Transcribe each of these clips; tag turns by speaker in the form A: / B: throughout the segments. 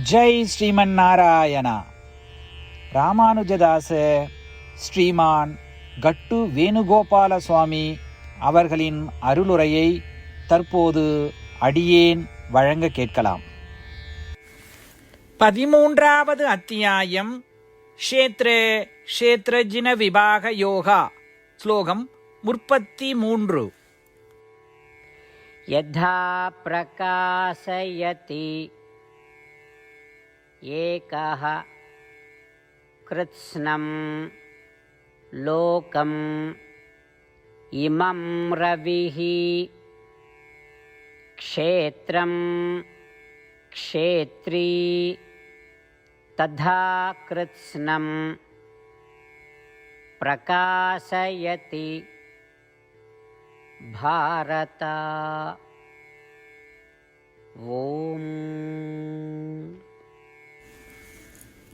A: ஜெய் ஸ்ரீமன் நாராயணா. ராமானுஜதாச ஸ்ரீமான் கட்டு வேணுகோபால சுவாமி அவர்களின் அருளுரையை தற்போது அடியேன் வழங்க கேட்கலாம். 13வது அத்தியாயம் க்ஷேத்ரஜின விபாக யோகா. ஸ்லோகம் 33.
B: யதா பிரகாசயதி ஏகः கிருத்ஸ்னம் லோகம் இமம் ரவிஹி க்ஷேத்ரம் க்ஷேத்ரி ததா கிருத்ஸ்னம் பிரகாசயதி பாரத. ஓம்.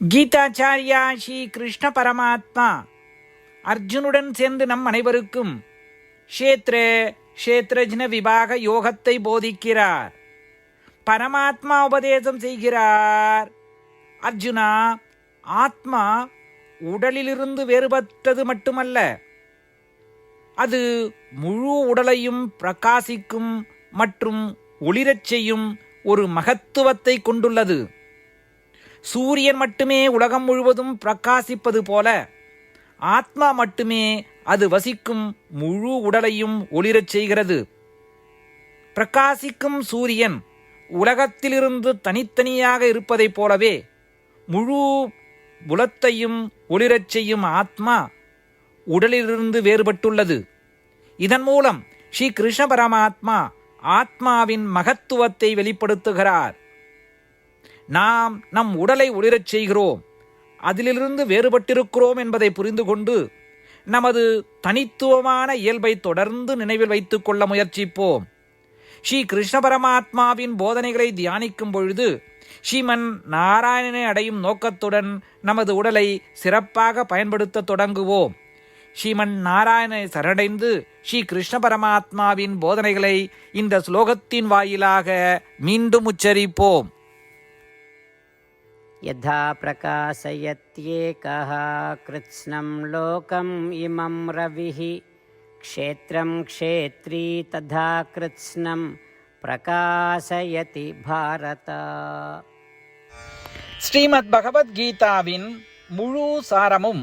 A: கீதாச்சாரியா ஸ்ரீ கிருஷ்ண பரமாத்மா அர்ஜுனுடன் சேர்ந்து நம் அனைவருக்கும் க்ஷேத்ரஜின விபாக யோகத்தை போதிக்கிறார். பரமாத்மா உபதேசம் செய்கிறார். அர்ஜுனா, ஆத்மா உடலிலிருந்து வேறுபட்டது மட்டுமல்ல, அது முழு உடலையும் பிரகாசிக்கும் மற்றும் ஒளிரச் செய்யும் ஒரு மகத்துவத்தை கொண்டுள்ளது. சூரியன் மட்டுமே உலகம் முழுவதும் பிரகாசிப்பது போல ஆத்மா மட்டுமே அது வசிக்கும் முழு உடலையும் ஒளிரச் செய்கிறது. பிரகாசிக்கும் சூரியன் உலகத்திலிருந்து தனித்தனியாக இருப்பதைப் போலவே முழு புலத்தையும் ஒளிரச் செய்யும் ஆத்மா உடலிலிருந்து வேறுபட்டுள்ளது. இதன் மூலம் ஸ்ரீ கிருஷ்ண பரமாத்மா ஆத்மாவின் மகத்துவத்தை வெளிப்படுத்துகிறார். நாம் நம் உடலை ஒளிரச் செய்கிறோம், அதிலிருந்து வேறுபட்டிருக்கிறோம் என்பதை புரிந்து கொண்டு நமது தனித்துவமான இயல்பை தொடர்ந்து நினைவில் வைத்துக் கொள்ள முயற்சிப்போம். ஸ்ரீ கிருஷ்ண பரமாத்மாவின் போதனைகளை தியானிக்கும் பொழுது ஸ்ரீமன் நாராயணனை அடையும் நோக்கத்துடன் நமது உடலை சிறப்பாக பயன்படுத்த தொடங்குவோம். ஸ்ரீமன் நாராயணனை சரணடைந்து ஸ்ரீ கிருஷ்ண பரமாத்மாவின் போதனைகளை இந்த ஸ்லோகத்தின் வாயிலாக மீண்டும் உச்சரிப்போம்.
B: யதா பிரகாசயத்யேகः கிருத்ஸ்னம் லோகம் இமம் ரவிஹி க்ஷேத்ரம் க்ஷேத்ரி ததா கிருத்ஸ்னம் பிரகாசயதி பாரத.
A: ஸ்ரீமத் பகவத்கீதாவின் முழு சாரமும்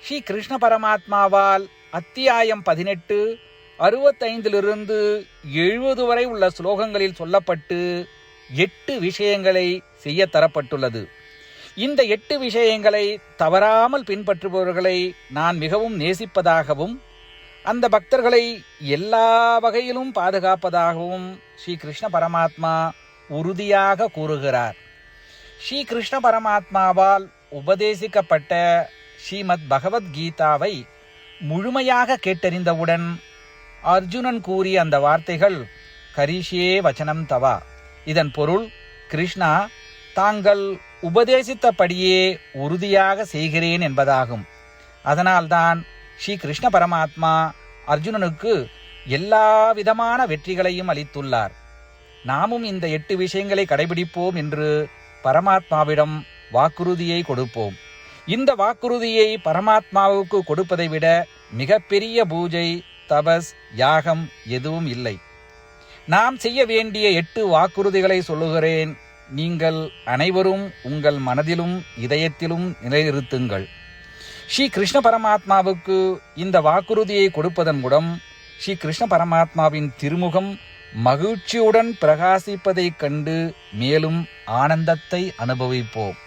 A: ஸ்ரீ கிருஷ்ண பரமாத்மாவால் அத்தியாயம் 18 65 70 வரை உள்ள ஸ்லோகங்களில் சொல்லப்பட்டு 8 விஷயங்களை செய்ய தரப்பட்டுள்ளது. இந்த 8 விஷயங்களை தவறாமல் பின்பற்றுபவர்களை நான் மிகவும் நேசிப்பதாகவும் அந்த பக்தர்களை எல்லா வகையிலும் பாதுகாப்பதாகவும் ஸ்ரீ கிருஷ்ண பரமாத்மா உறுதியாக கூறுகிறார். ஸ்ரீ கிருஷ்ண பரமாத்மாவால் உபதேசிக்கப்பட்ட ஸ்ரீமத் பகவத்கீதாவை முழுமையாக கேட்டறிந்தவுடன் அர்ஜுனன் கூறிய அந்த வார்த்தைகள் கரிஷ்யே வச்சனம் தவா. இதன் பொருள், கிருஷ்ணா, தாங்கள் உபதேசித்தபடியே உறுதியாக செய்கிறேன் என்பதாகும். அதனால்தான் ஸ்ரீ கிருஷ்ண பரமாத்மா அர்ஜுனனுக்கு எல்லா விதமான வெற்றிகளையும் அளித்துள்ளார். நாமும் இந்த 8 விஷயங்களை கடைபிடிப்போம் என்று பரமாத்மாவிடம் வாக்குறுதியை கொடுப்போம். இந்த வாக்குறுதியை பரமாத்மாவுக்கு கொடுப்பதை விட மிகப்பெரிய பூஜை, தபஸ், யாகம் எதுவும் இல்லை. நாம் செய்ய வேண்டிய 8 வாக்குறுதிகளை சொல்லுகிறேன். நீங்கள் அனைவரும் உங்கள் மனதிலும் இதயத்திலும் நிலைநிறுத்துங்கள். ஸ்ரீ கிருஷ்ண பரமாத்மாவுக்கு இந்த வாக்குறுதியை கொடுப்பதன் மூலம் ஸ்ரீ கிருஷ்ண பரமாத்மாவின் திருமுகம் மகிழ்ச்சியுடன் பிரகாசிப்பதைக் கண்டு மேலும் ஆனந்தத்தை அனுபவிப்போம்.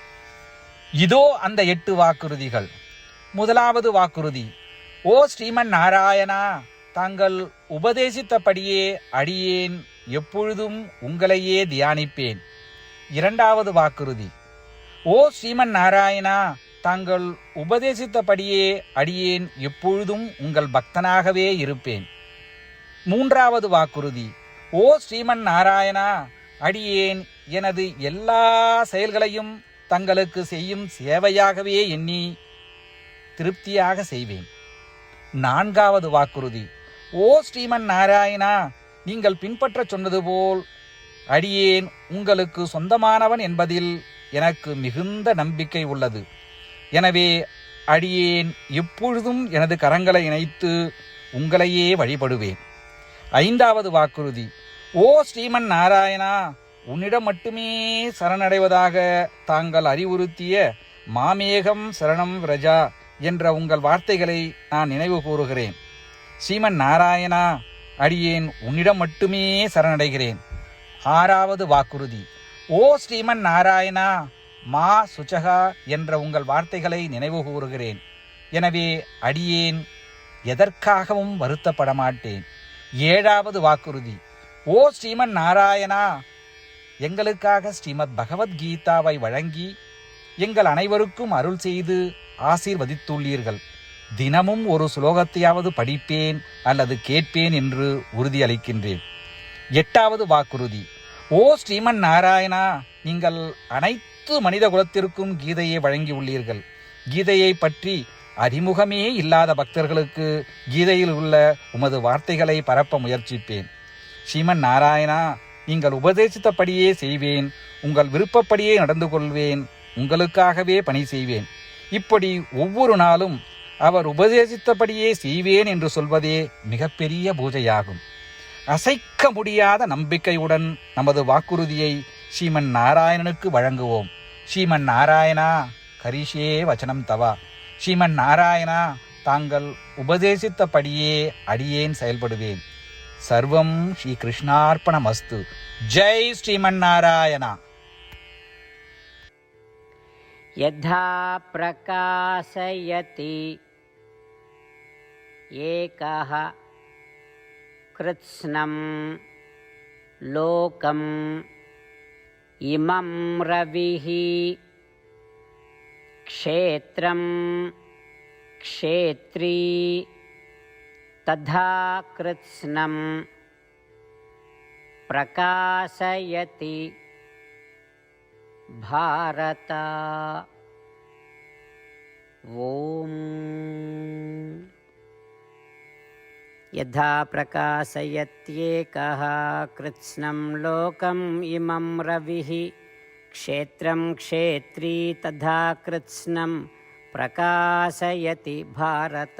A: இதோ அந்த 8 வாக்குறுதிகள். முதலாவது வாக்குறுதி: ஓ ஸ்ரீமன் நாராயணா, தாங்கள் உபதேசித்தபடியே அடியேன் எப்பொழுதும் உங்களையே தியானிப்பேன். இரண்டாவது வாக்குறுதி: ஓ ஸ்ரீமன் நாராயணா, தாங்கள் உபதேசித்தபடியே அடியேன் எப்பொழுதும் உங்கள் பக்தனாகவே இருப்பேன். மூன்றாவது வாக்குறுதி: ஓ ஸ்ரீமன் நாராயணா, அடியேன் எனது எல்லா செயல்களையும் தங்களுக்கு செய்யும் சேவையாகவே எண்ணி திருப்தியாக செய்வேன். நான்காவது வாக்குறுதி: ஓ ஸ்ரீமன் நாராயணா, நீங்கள் பின்பற்ற சொன்னது போல் அடியேன் உங்களுக்கு சொந்தமானவன் என்பதில்
C: எனக்கு மிகுந்த நம்பிக்கை உள்ளது. எனவே அடியேன் எப்பொழுதும் எனது கரங்களை இணைத்து உங்களையே வழிபடுவேன். 5வது வாக்குறுதி. ஓ ஸ்ரீமன் நாராயணா, உன்னிடம் மட்டுமே சரணடைவதாக தாங்கள் அறிவுறுத்திய மாமேகம் சரணம் விரஜா என்ற உங்கள் வார்த்தைகளை நான் நினைவு கூறுகிறேன். ஸ்ரீமன் நாராயணா, அடியேன் உன்னிடம் மட்டுமே சரணடைகிறேன். 6வது வாக்குறுதி. ஓ ஸ்ரீமன் நாராயணா, மா சுச்சகா என்ற உங்கள் வார்த்தைகளை நினைவு கூறுகிறேன். எனவே அடியேன் எதற்காகவும் வருத்தப்பட மாட்டேன். 7வது வாக்குறுதி. ஓ ஸ்ரீமன் நாராயணா, எங்களுக்காக ஸ்ரீமத் பகவத்கீதாவை வழங்கி எங்கள் அனைவருக்கும் அருள் செய்து ஆசீர்வதித்துள்ளீர்கள். தினமும் ஒரு சுலோகத்தையாவது படிப்பேன் அல்லது கேட்பேன் என்று உறுதியளிக்கின்றேன். 8வது வாக்குறுதி. ஓ ஸ்ரீமன் நாராயணா, நீங்கள் அனைத்து மனித குலத்திற்கும் கீதையை வழங்கியுள்ளீர்கள். கீதையை பற்றி அறிமுகமே இல்லாத பக்தர்களுக்கு கீதையில் உள்ள உமது வார்த்தைகளை பரப்ப முயற்சிப்பேன். ஸ்ரீமன் நாராயணா, நீங்கள் உபதேசித்தபடியே செய்வேன். உங்கள் விருப்பப்படியே நடந்து கொள்வேன். உங்களுக்காகவே பணி செய்வேன். இப்படி ஒவ்வொரு நாளும் அவர் உபதேசித்தபடியே செய்வேன் என்று சொல்வதே மிகப்பெரிய பூஜையாகும். அசைக்க முடியாத நம்பிக்கையுடன் நமது வாக்குறுதியை ஸ்ரீமன் நாராயணனுக்கு வழங்குவோம். ஸ்ரீமன் நாராயணா, கரிஷே வச்சனம் தவா. ஸ்ரீமன் நாராயணா, தாங்கள் உபதேசித்தபடியே அடியேன் செயல்படுவேன். சர்வம் ஸ்ரீ கிருஷ்ணார்ப்பணமஸ்து. ஜெய் ஸ்ரீமன் நாராயணா.
B: யதா பிரகாசயதி ஏகः கிருத்ஸ்னம் லோகம் இமம் ரவிஹி க்ஷேத்ரம் க்ஷேத்ரி ததா கிருத்ஸ்னம் பிரகாசயதி பாரத. ஓம் யதா பிரகாசயத்யேகः கிருத்ஸ்னம் லோகம் இமம் ரவிஹி க்ஷேத்ரம் க்ஷேத்ரி ததா கிருத்ஸ்னம் பிரகாசயதி பாரத.